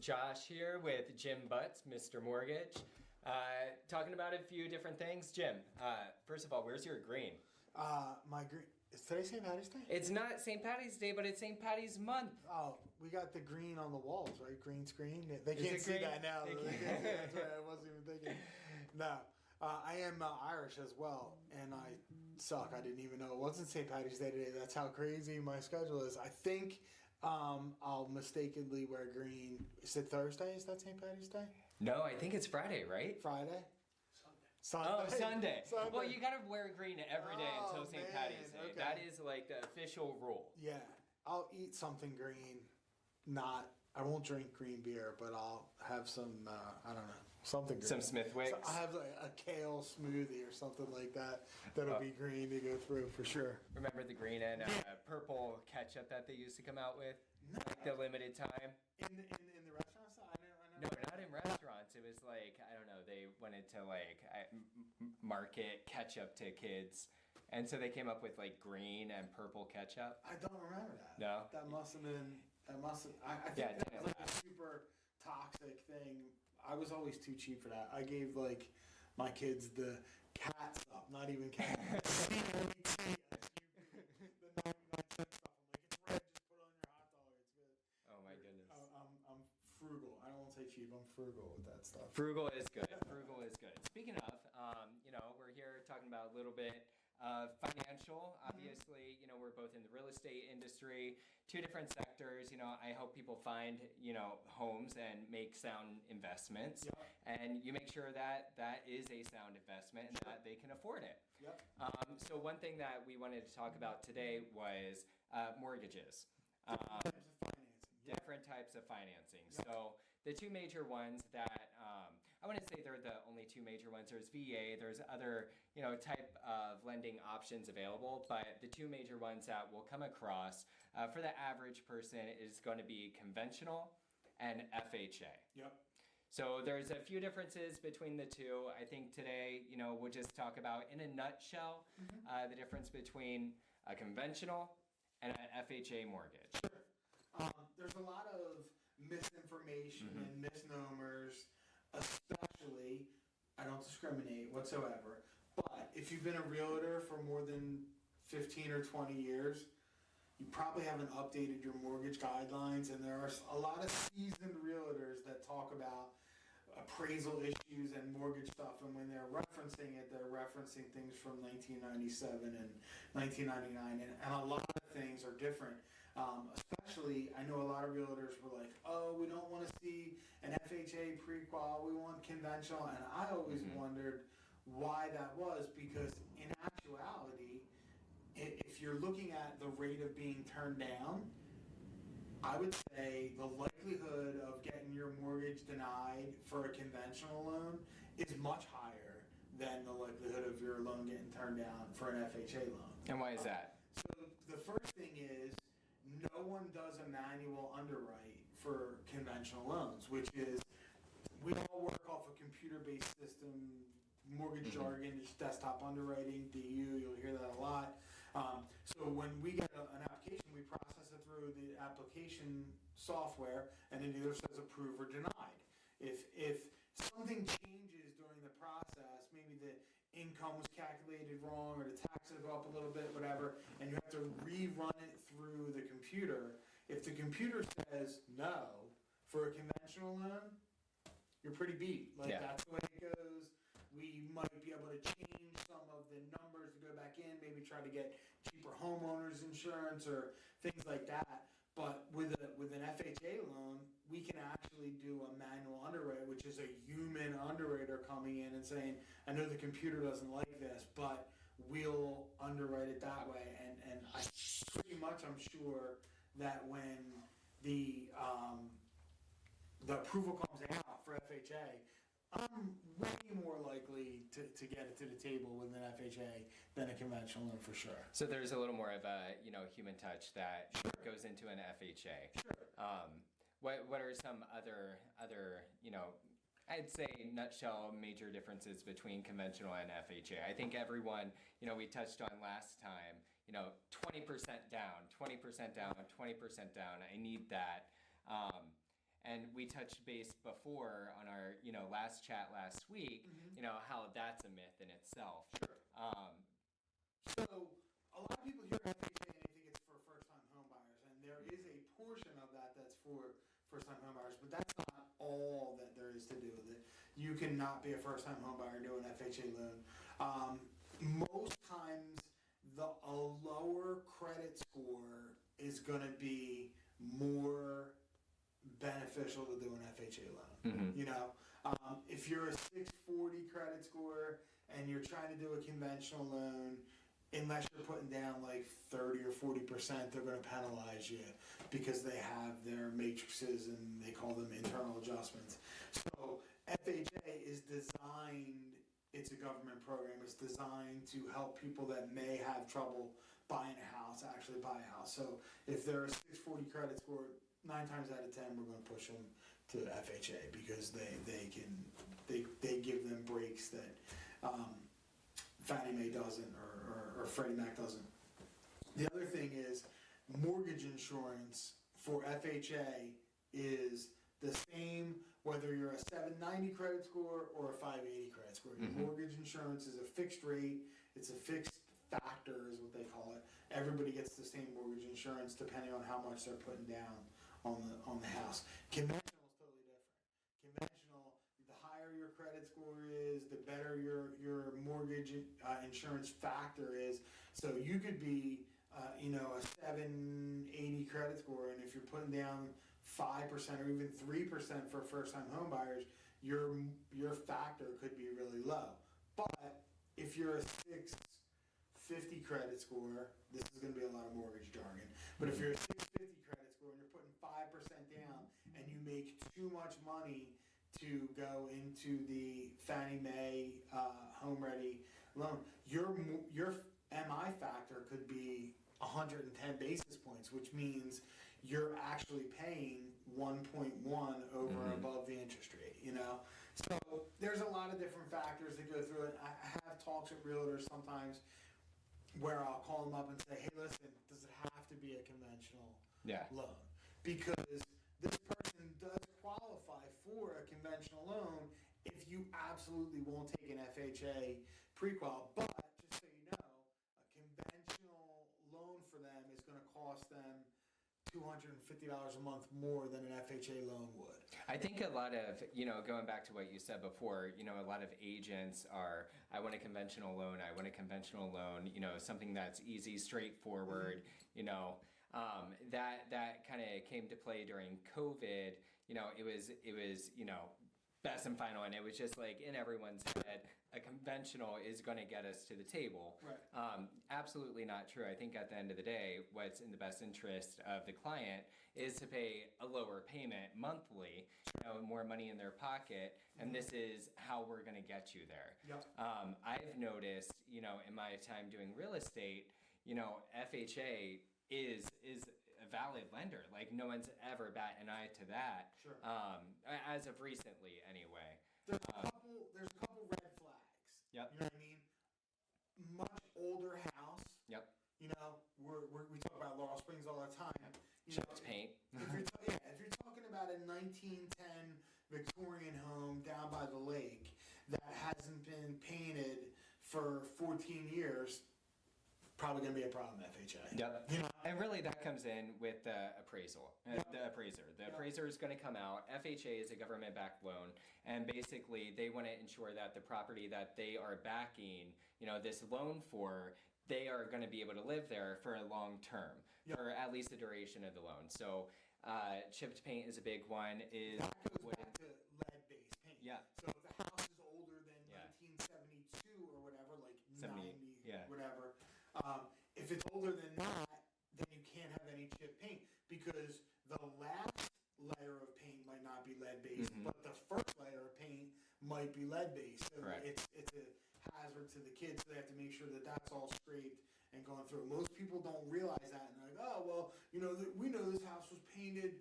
Josh here with Jim Butts, Mr. Mortgage, talking about a few different things. Jim, first of all, where's your green? My green. Is today St. Patty's Day? It's not St. Patty's Day, but it's St. Patty's month. Oh, we got the green on the walls, right? Green screen. They Is can't it see green? that now. They They can't. can't see that. That's right. I wasn't even thinking. No. I am Irish as well, and I suck. I didn't even know it wasn't St. Patty's Day today. That's how crazy my schedule is. I think I'll mistakenly wear green. Is it Thursday? Is that St. Patty's Day? No, I think it's Friday, right? Friday? Oh, Sunday. Sunday. Well, you gotta wear green every day Oh, until St. man. Patty's Day. Okay. That is like the official rule. Yeah, I'll eat something green. I won't drink green beer, but I'll have some, I don't know, something green. Some Smithwicks? So I'll have like a kale smoothie or something like that. That'll be green to go through for sure. Remember the green and purple ketchup that they used to come out with? No. Like the limited time? In the restaurants? I No, never. not in restaurants. It was like, I don't know, they wanted to like market ketchup to kids. And so they came up with like green and purple ketchup. I don't remember that. No? That must have been, I think Yeah, that was like a yeah. super toxic thing. I was always too cheap for that. I gave like my kids the cat stuff, not even cat. The 99-cent stuff. I'm like, it's red, just put it on your hot dog. It's good. Oh my goodness. I'm frugal. I don't want to say cheap. I'm frugal with that stuff. Frugal is good. Frugal is good. Speaking of, we're here talking about a little bit of financial. Obviously, we're both in the real estate industry, two different sectors. I help people find, homes and make sound investments. Yep. And you make sure that that is a sound investment and that they can afford it. Yep. So one thing that we wanted to talk about today was mortgages. Types of financing. Yep. Different types of financing. So the two major ones that I wouldn't say they're the only two major ones. There's VA. There's other type of lending options available, but the two major ones that we'll come across for the average person is going to be conventional and FHA. Yep. So there's a few differences between the two. I think today, we'll just talk about in a nutshell the difference between a conventional and an FHA mortgage. Sure. There's a lot of misinformation and misnomers, especially, I don't discriminate whatsoever, but if you've been a realtor for more than 15 or 20 years, you probably haven't updated your mortgage guidelines, and there are a lot of seasoned realtors that talk about appraisal issues and mortgage stuff, and when they're referencing it, they're referencing things from 1997 and 1999, and a lot of things are different. Especially, I know a lot of realtors were like, oh, we don't want to see an FHA pre-qual, we want conventional, and I always wondered why that was, because in actuality, if you're looking at the rate of being turned down, I would say the likelihood of getting your mortgage denied for a conventional loan is much higher than the likelihood of your loan getting turned down for an FHA loan. And why is that? So the first thing is no one does a manual underwrite for conventional loans, which is we all work off a computer-based system. Mortgage jargon, it's desktop underwriting, DU, you'll hear that a lot. So when we get an application, we process it through the application software, and it either says approve or denied. If something changes during the process, maybe the income was calculated wrong or the taxes go up a little bit, whatever, and you have to rerun it through the computer, if the computer says no for a conventional loan, you're pretty beat. That's the way it goes. We might be able to change some of the numbers to go back in, maybe try to get cheaper homeowners insurance or things like that. But with an FHA loan, we can actually do a manual underwrite, which is a human underwriter coming in and saying, I know the computer doesn't like this, but we'll underwrite it that way. And I pretty much, I'm sure that when the approval comes out for FHA, I'm way more likely to get it to the table with an FHA than a conventional loan for sure. So there's a little more of a human touch that goes into an FHA. Sure. What are some other I'd say nutshell major differences between conventional and FHA? I think everyone we touched on last time 20% down, 20% down, 20% down. I need that. And we touched base before on our, last chat last week, how that's a myth in itself. Sure. So a lot of people hear FHA and they think it's for first-time home buyers, and there is a portion of that that's for first-time home buyers, but that's not all that there is to do with it. You cannot be a first-time home buyer and do an FHA loan. Most times, a lower credit score is going to be more beneficial to do an FHA loan. If you're a 640 credit score and you're trying to do a conventional loan, unless you're putting down like 30 or 40%, they're going to penalize you because they have their matrices and they call them internal adjustments. So FHA is designed, it's a government program, it's designed to help people that may have trouble buying a house, actually buy a house. So if they're a 640 credit score, 9 times out of 10, we're going to push them to FHA because they give them breaks that Fannie Mae doesn't or Freddie Mac doesn't. The other thing is mortgage insurance for FHA is the same whether you're a 790 credit score or a 580 credit score. Your mortgage insurance is a fixed rate. It's a fixed factor is what they call it. Everybody gets the same mortgage insurance depending on how much they're putting down on the house. Conventional is totally different. Conventional, the higher your credit score is, the better your mortgage insurance factor is. So you could be a 780 credit score, and if you're putting down 5% or even 3% for first-time home buyers, your factor could be really low. But if you're a 650 credit score, this is going to be a lot of mortgage jargon, but if you're a 650 credit score and you're putting 5% down and you make too much money to go into the Fannie Mae Home Ready loan, your MI factor could be 110 basis points, which means you're actually paying 1.1 over and above the interest rate, So there's a lot of different factors that go through it. I have talks with realtors sometimes where I'll call them up and say, hey, listen, does it have to be a conventional loan? Because this person does qualify for a conventional loan if you absolutely won't take an FHA pre-qual. But just so you know, a conventional loan for them is going to cost them $250 a month more than an FHA loan would. I think a lot of, going back to what you said before, a lot of agents are, I want a conventional loan, something that's easy, straightforward, that kind of came to play during COVID. It was best and final, and it was just like in everyone's head, a conventional is going to get us to the table. Right. Absolutely not true. I think at the end of the day, what's in the best interest of the client is to pay a lower payment monthly, more money in their pocket, and this is how we're going to get you there. Yep. I've noticed, in my time doing real estate, FHA is a valid lender. Like no one's ever bat an eye to that. Sure. As of recently, anyway. There's a couple red flags. Yep. You know what I mean? Much older house. Yep. We talk about Laurel Springs all the time. Chipped paint. If you're talking about a 1910 Victorian home down by the lake that hasn't been painted for 14 years, probably going to be a problem, FHA. Yep. And really that comes in with the appraisal. The appraiser. The appraiser is going to come out. FHA is a government-backed loan, and basically they want to ensure that the property that they are backing, this loan for, they are going to be able to live there for a long term, for at least the duration of the loan. So chipped paint is a big one. That goes back to lead-based paint. Yeah. So if the house is older than 1972 or whatever, like 90, whatever, if it's older than that, then you can't have any chipped paint because the last layer of paint might not be lead-based, but the first layer of paint might be lead-based. So it's a hazard to the kids. So they have to make sure that that's all scraped and going through. Most people don't realize that, and they're like, oh, well, we know this house was painted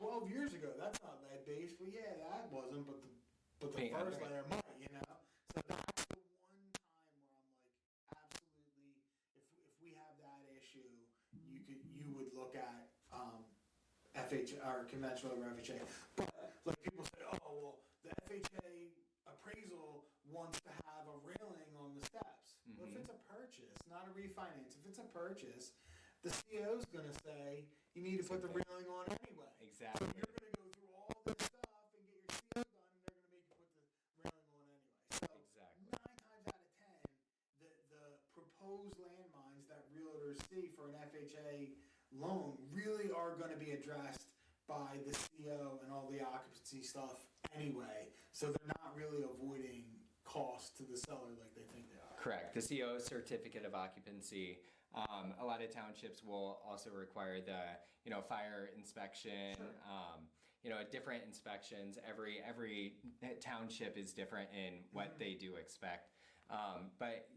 12 years ago. That's not lead-based. Well, yeah, that wasn't, but the first layer might, So that's the one time where I'm like, absolutely, if we have that issue, you would look at FHA or conventional over FHA. But like people say, oh well, the FHA appraisal wants to have a railing on the steps. Well, if it's a purchase, not a refinance, if it's a purchase, the CO is going to say you need to put the railing on anyway. Exactly. So you're going to go through all this stuff and get your CO done, and they're going to make you put the railing on anyway. So Exactly. 9 times out of 10, the proposed landmines that realtors see for an FHA loan really are going to be addressed by the CO and all the occupancy stuff anyway. So they're not really avoiding costs to the seller like they think they are. Correct. The CO certificate of occupancy. A lot of townships will also require the, fire inspection. Sure. Different inspections. Every township is different in what they do expect. But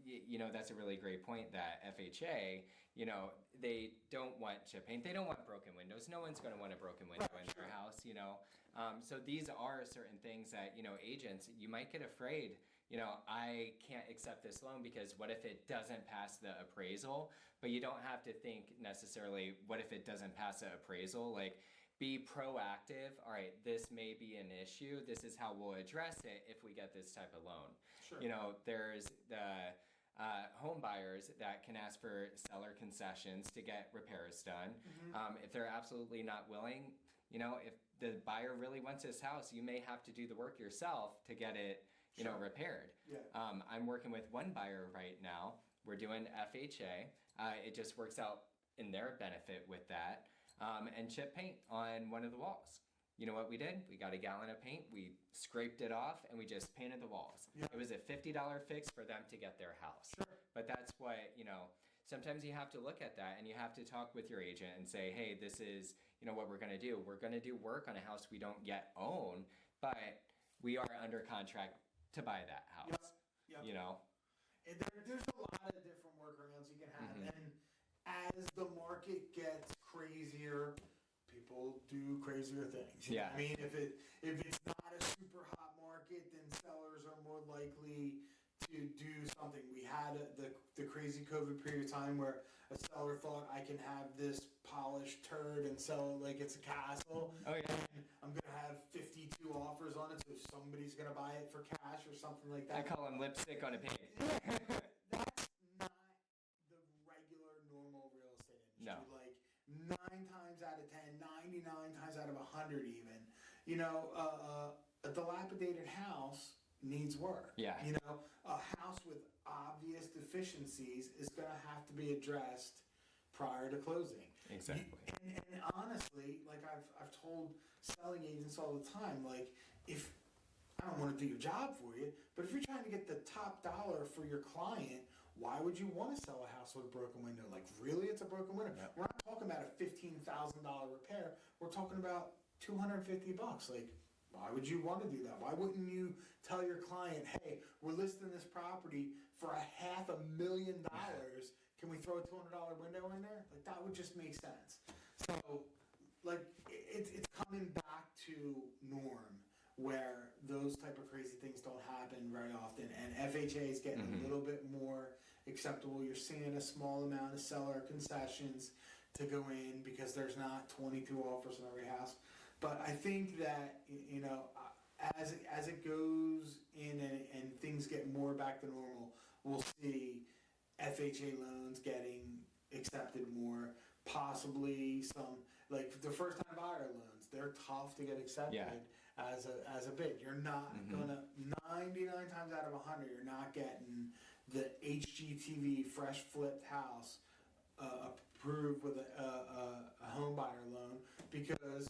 that's a really great point that FHA, they don't want chip paint. They don't want broken windows. No one's going to want a broken window in their house, So these are certain things that, agents, you might get afraid, I can't accept this loan because what if it doesn't pass the appraisal? But you don't have to think necessarily, what if it doesn't pass the appraisal? Like, be proactive. All right, this may be an issue. This is how we'll address it if we get this type of loan. Sure. There's the home buyers that can ask for seller concessions to get repairs done. If they're absolutely not willing, if the buyer really wants this house, you may have to do the work yourself to get it, repaired. Yeah. I'm working with one buyer right now. We're doing FHA. It just works out in their benefit with that. And chip paint on one of the walls. You know what we did? We got a gallon of paint, we scraped it off, and we just painted the walls. Yeah. It was a $50 fix for them to get their house. Sure. But that's what, sometimes you have to look at that and you have to talk with your agent and say, hey, this is, what we're going to do. We're going to do work on a house we don't yet own, but we are under contract to buy that house. Yep. And there's a lot of different workarounds you can have. And as the market gets crazier, people do crazier things. You know what I mean, if it's not a super hot market, then sellers are more likely to do something. We had the crazy COVID period of time where a seller thought I can have this polished turd and sell it like it's a castle. Oh yeah. And I'm gonna have 52 offers on it, so somebody's gonna buy it for cash or something like I that. call them lipstick on a pig. That's not the regular normal real estate industry. No. Like 9 times out of 10, 99 times out of 100 even, a dilapidated house needs work. Yeah. A house with obvious deficiencies is going to have to be addressed prior to closing. Exactly. And honestly, like I've told selling agents all the time, like if I don't want to do your job for you, but if you're trying to get the top dollar for your client, why would you want to sell a house with a broken window? Like, really, it's a broken window? Yep. We're not talking about a $15,000 repair. We're talking about $250. Like, why would you want to do that? Why wouldn't you tell your client, hey, we're listing this property for $500,000. Can we throw a $200 window in there? Like, that would just make sense. So, like, it's coming back to norm where those type of crazy things don't happen very often. And FHA is getting a little bit more acceptable. You're seeing a small amount of seller concessions to go in because there's not 22 offers on every house. But I think that, as it goes in and things get more back to normal, we'll see FHA loans getting accepted more, possibly some, like the first time buyer loans, they're tough to get accepted as a bid. You're not gonna, 99 times out of 100, you're not getting the HGTV fresh flipped house approved with a home buyer loan because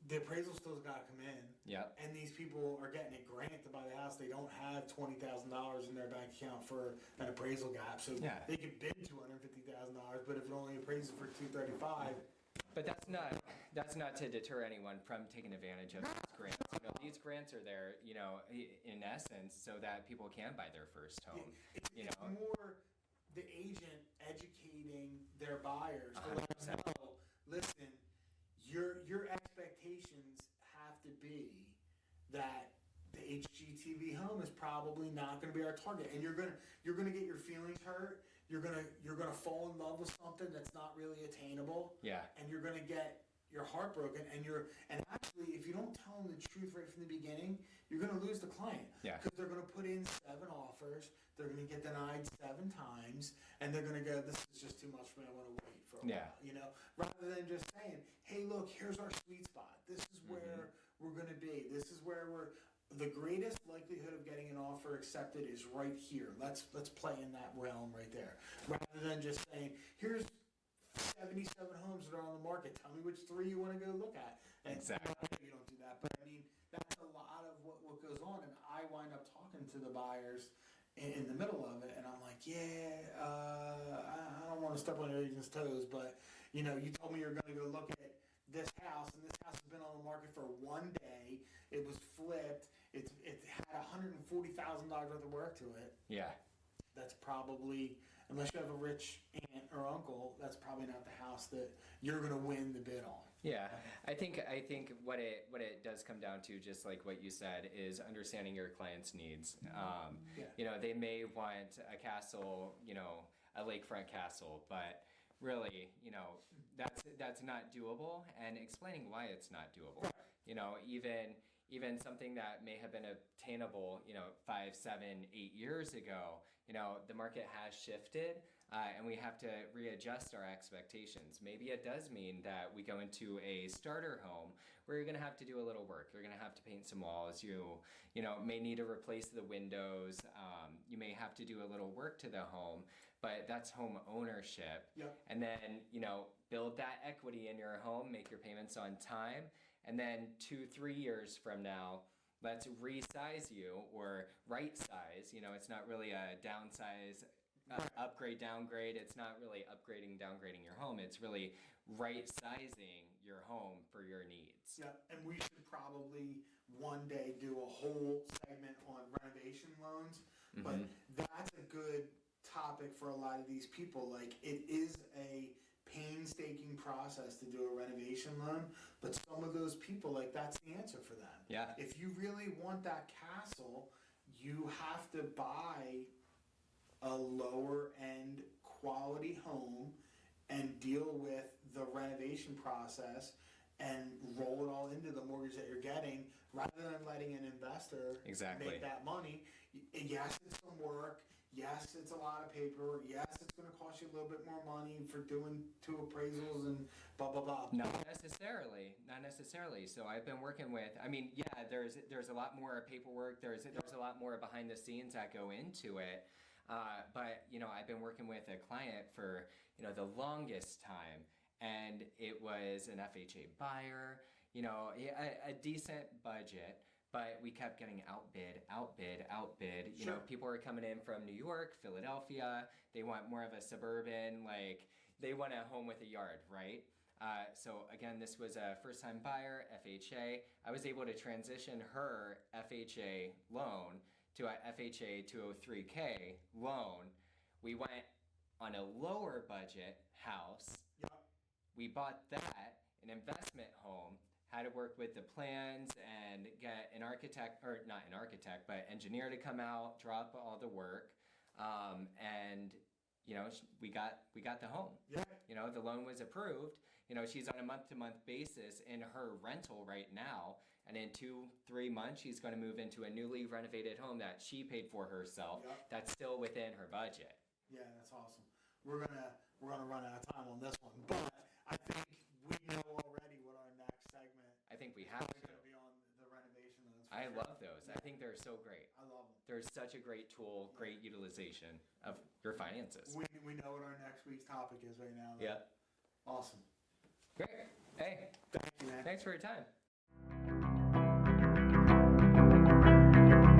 the appraisal still's got to come in. Yep. And these people are getting a grant to buy the house. They don't have $20,000 in their bank account for an appraisal gap, so they could bid $250,000. But if it only appraises for $235,000. But that's not to deter anyone from taking advantage of these grants. These grants are there, in essence, so that people can buy their first home. It's more the agent educating their buyers to let them know, listen, your expectations have to be that the HGTV home is probably not going to be our target, and you're gonna get your feelings hurt. You're gonna fall in love with something that's not really attainable. Yeah. And you're gonna get you're heartbroken, and actually, if you don't tell them the truth right from the beginning, you're going to lose the client. Yeah. Because they're going to put in 7 offers, they're going to get denied 7 times, and they're going to go, this is just too much for me, I want to wait for a while, you know? Rather than just saying, hey, look, here's our sweet spot. This is where we're going to be. This is where the greatest likelihood of getting an offer accepted is right here. Let's play in that realm right there. Rather than just saying, here's 77 homes that are on the market. Tell me which 3 you want to go look at. And Exactly. I know you don't do that, but I mean, that's a lot of what goes on. And I wind up talking to the buyers in the middle of it, and I'm like, I don't want to step on your agent's toes, but you know, you told me you're going to go look at this house, and this house has been on the market for 1 day. It was flipped. It had $140,000 worth of work to it. Yeah. That's probably, unless you have a rich aunt or uncle, that's probably not the house that you're going to win the bid on. Yeah, I think what it does come down to, just like what you said, is understanding your client's needs. You know, they may want a castle, you know, a lakefront castle, but really, you know, that's not doable, and explaining why it's not doable. Right. You know, even something that may have been obtainable, you know, 5, 7, 8 years ago, you know, the market has shifted, and we have to readjust our expectations. Maybe it does mean that we go into a starter home where you're going to have to do a little work. You're going to have to paint some walls. You know, may need to replace the windows. You may have to do a little work to the home, but that's home ownership. Yep. And then, you know, build that equity in your home, make your payments on time, and then 2-3 years from now, let's resize you or right size. You know, it's not really a downsize, upgrade, downgrade. It's not really upgrading, downgrading your home. It's really right sizing your home for your needs. Yeah, and we should probably one day do a whole segment on renovation loans, but that's a good topic for a lot of these people. Like, it is a painstaking process to do a renovation loan, but some of those people, like, that's the answer for them. Yeah. If you really want that castle, you have to buy a lower end quality home and deal with the renovation process and roll it all into the mortgage that you're getting, rather than letting an investor make that money. Yes, it's some work. Yes, it's a lot of paperwork. Yes, it's going to cost you a little bit more money for doing 2 appraisals and blah, blah, blah. Not necessarily. So I've been working with, I mean, yeah, there's a lot more paperwork. There's a lot more behind the scenes that go into it. But, you know, I've been working with a client for, you know, the longest time, and it was an FHA buyer, you know, a decent budget. But we kept getting outbid. You know, people are coming in from New York, Philadelphia. They want more of a suburban, like, they want a home with a yard, right? So again, this was a first-time buyer, FHA. I was able to transition her FHA loan to a FHA 203K loan. We went on a lower budget house. Yep. We bought that, an investment home. Had to work with the plans and get an architect, or not an architect, but engineer to come out, drop all the work, and you know, we got the home. Yeah. You know, the loan was approved. You know, she's on a month-to-month basis in her rental right now, and in 2-3 months, she's going to move into a newly renovated home that she paid for herself. Yep. That's still within her budget. Yeah, that's awesome. We're gonna run out of time on this one, but I think we know already what our next segment. I think we have is to. going to be on the renovation loans. I love those. I think they're so great. I love them. They're such a great tool, great utilization of your finances. We know what our next week's topic is right now. Yeah. Awesome. Great. Hey, Thank you, man. thanks for your time.